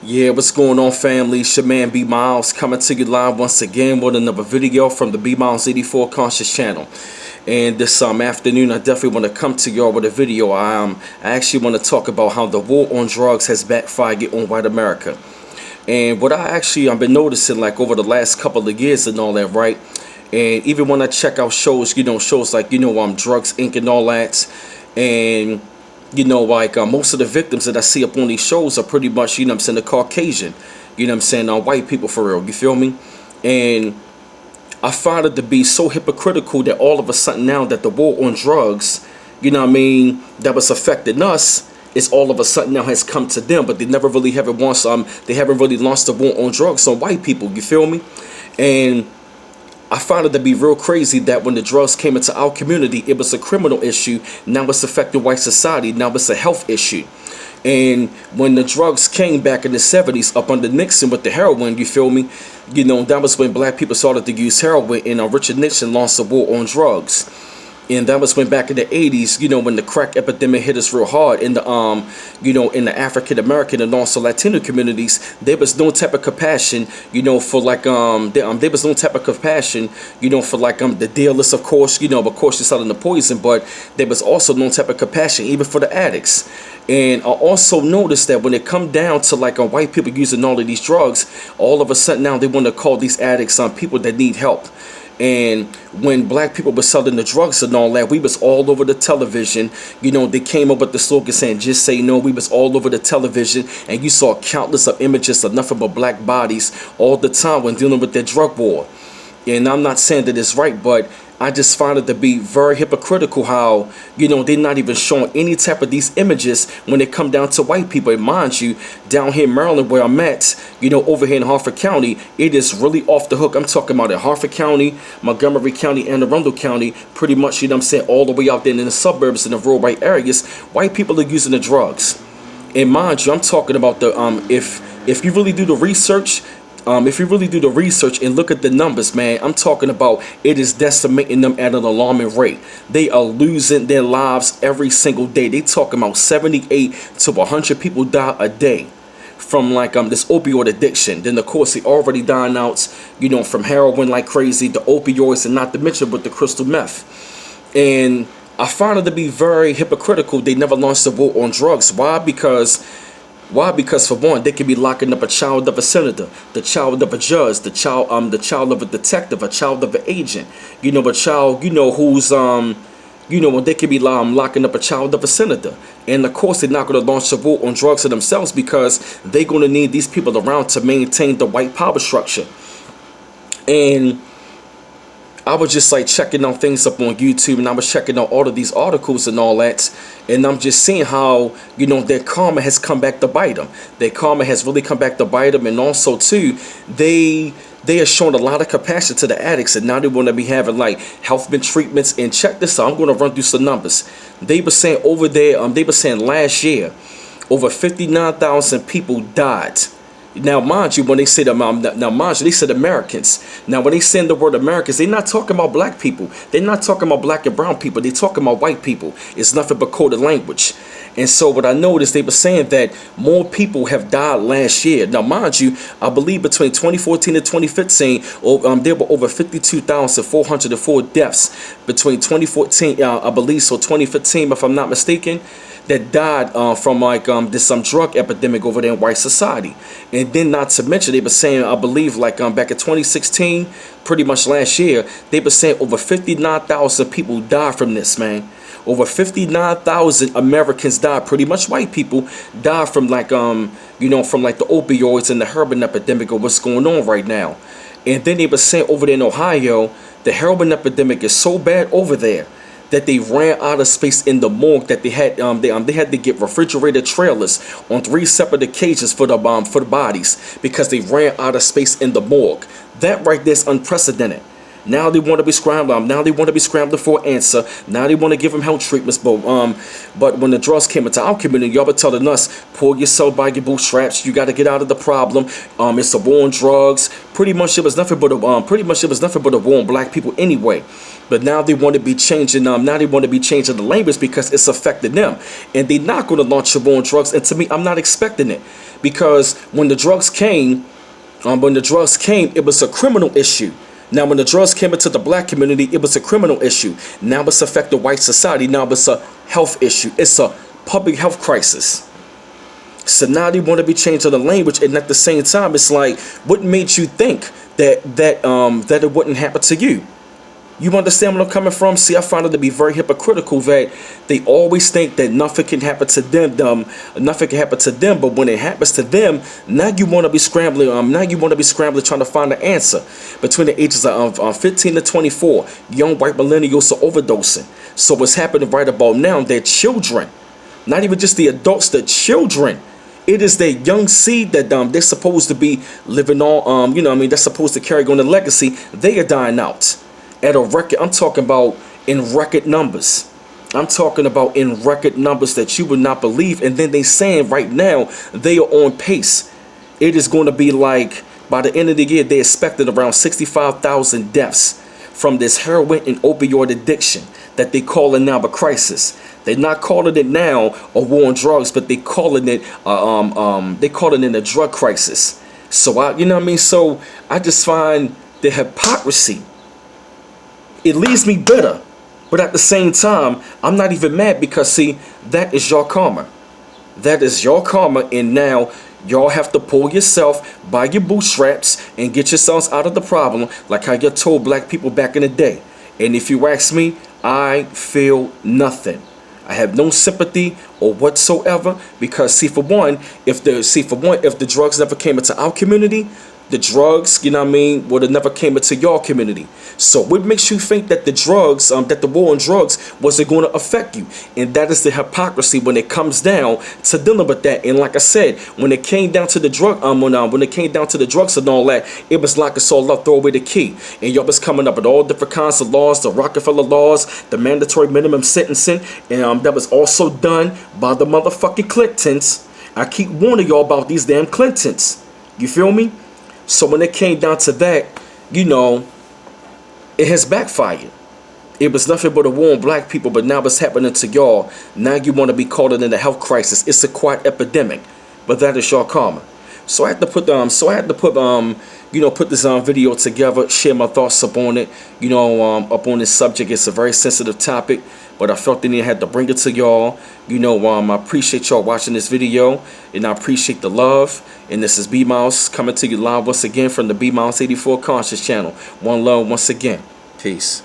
Yeah, what's going on, family? It's your man B Miles coming to you live once again with another video from the B Miles 84 Conscious channel. And this afternoon, I definitely want to come to y'all with a video. I actually want to talk about how the war on drugs has backfired on white America. And what I've been noticing like over the last couple of years and all that, right? And even when I check out shows, shows like Drugs Inc. and all that, and most of the victims that I see up on these shows are pretty much, the Caucasian, white people for real, you feel me? And I find it to be so hypocritical that all of a sudden now that the war on drugs, that was affecting us, it's all of a sudden now has come to them, but they never really haven't they haven't really launched the war on drugs on white people, you feel me? And I found it to be real crazy that when the drugs came into our community, it was a criminal issue. Now it's affecting white society. Now it's a health issue. And when the drugs came back in the 70s up under Nixon with the heroin, you feel me? That was when black people started to use heroin, and Richard Nixon launched the war on drugs. And that was when back in the 80s, when the crack epidemic hit us real hard in the in the African American and also Latino communities, there was no type of compassion, for like there was no type of compassion, for like the dealers, of course, of course, you're selling the poison, but there was also no type of compassion even for the addicts. And I also noticed that when it come down to like white people using all of these drugs, all of a sudden now they want to call these addicts people that need help. And when black people were selling the drugs and all that, we was all over the television. They came up with the slogan saying, "Just say no." We was all over the television, and you saw countless of images of nothing but black bodies all the time when dealing with their drug war. And I'm not saying that it's right, but I just find it to be very hypocritical how, they're not even showing any type of these images when it come down to white people. And mind you, down here in Maryland where I'm at, over here in Harford County, it is really off the hook. I'm talking about in Harford County, Montgomery County, and Arundel County, pretty much, all the way out there in the suburbs and the rural white areas, white people are using the drugs. And mind you, I'm talking about the, if you really do the research, and look at the numbers, man, I'm talking about it is decimating them at an alarming rate. They are losing their lives every single day. They talking about 78 to 100 people die a day from like this opioid addiction. Then of course they already dying out, from heroin like crazy, the opioids, and not to mention with the crystal meth. And I find it to be very hypocritical. They never launched the war on drugs. Why? Because for one, they could be locking up a child of a senator, the child of a judge, the child of a detective, a child of an agent, a child, who's they could be locking up a child of a senator. And of course they're not going to launch a war on drugs to themselves because they're going to need these people around to maintain the white power structure. And I was just like checking out things up on YouTube, and I was checking out all of these articles and all that, and I'm just seeing how, their karma has come back to bite them. Their karma has really come back to bite them, and also too, they are showing a lot of compassion to the addicts, and now they want to be having like health treatments. And check this out, I'm going to run through some numbers. They were saying over there, they were saying last year, over 59,000 people died. Now, mind you, when they say they said Americans. Now, when they say the word Americans, they're not talking about black people. They're not talking about black and brown people. They're talking about white people. It's nothing but coded language. And so what I noticed, they were saying that more people have died last year. Now, mind you, I believe between 2014 and 2015, there were over 52,404 deaths between 2014, I believe, so 2015, if I'm not mistaken, that died from like this drug epidemic over there in white society. And then not to mention, they were saying, I believe like back in 2016, pretty much last year, they were saying over 59,000 people died from this, man. Over 59,000 Americans died, pretty much white people died from like from like the opioids and the heroin epidemic of what's going on right now. And then they were saying over there in Ohio, the heroin epidemic is so bad over there that they ran out of space in the morgue, that they had to get refrigerated trailers on 3 separate occasions for the bodies because they ran out of space in the morgue. That right there is unprecedented. Now they want to be scrambling. Now they want to be scrambling for an answer. Now they want to give them health treatments. But when the drugs came into our community, y'all were telling us, pull yourself by your bootstraps. You got to get out of the problem. It's a war on drugs. Pretty much it was nothing but a war on black people anyway. But now they want to be changing now they want to be changing the language because it's affecting them. And they're not going to launch a war on drugs. And to me, I'm not expecting it. Because when the drugs came, it was a criminal issue. Now, when the drugs came into the black community, it was a criminal issue. Now it's affecting white society. Now it's a health issue. It's a public health crisis. So now they want to be changing the language, and at the same time, it's like, what made you think that it wouldn't happen to you? You understand where I'm coming from? See, I find it to be very hypocritical that they always think that nothing can happen to them. Nothing can happen to them, but when it happens to them, now you want to be scrambling. Trying to find the answer. Between the ages of 15 to 24, young white millennials are overdosing. So what's happening right about now? Their children, not even just the adults, the children. It is their young seed that they're supposed to be living on. They're supposed to carry on the legacy. They are dying out. At a record, I'm talking about in record numbers. I'm talking about in record numbers that you would not believe. And then they saying right now they are on pace. It is going to be like by the end of the year they expected around 65,000 deaths from this heroin and opioid addiction that they calling now a crisis. They're not calling it now a war on drugs, but they calling it a drug crisis. So So I just find the hypocrisy. It leaves me bitter, but at the same time, I'm not even mad because, see, that is your karma. That is your karma, and now y'all have to pull yourself by your bootstraps and get yourselves out of the problem like how you told black people back in the day. And if you ask me, I feel nothing. I have no sympathy or whatsoever because, for one, if the drugs never came into our community, the drugs, would have never came into your community. So what makes you think that the drugs, that the war on drugs wasn't going to affect you? And that is the hypocrisy when it comes down to dealing with that. And like I said, when it came down to the drugs and all that, it was like it's all up, throw away the key. And y'all was coming up with all different kinds of laws, the Rockefeller laws, the mandatory minimum sentencing, and that was also done by the motherfucking Clintons. I keep warning y'all about these damn Clintons. You feel me? So when it came down to that, it has backfired. It was nothing but a war on black people, but now it's happening to y'all. Now you want to be caught in a health crisis. It's a quiet epidemic, but that is your karma. So I had to put put this video together, share my thoughts up on it, up on this subject. It's a very sensitive topic, but I felt the need I had to bring it to y'all. I appreciate y'all watching this video, and I appreciate the love. And this is B Mouse coming to you live once again from the B Mouse 84 Conscious channel. One love once again. Peace.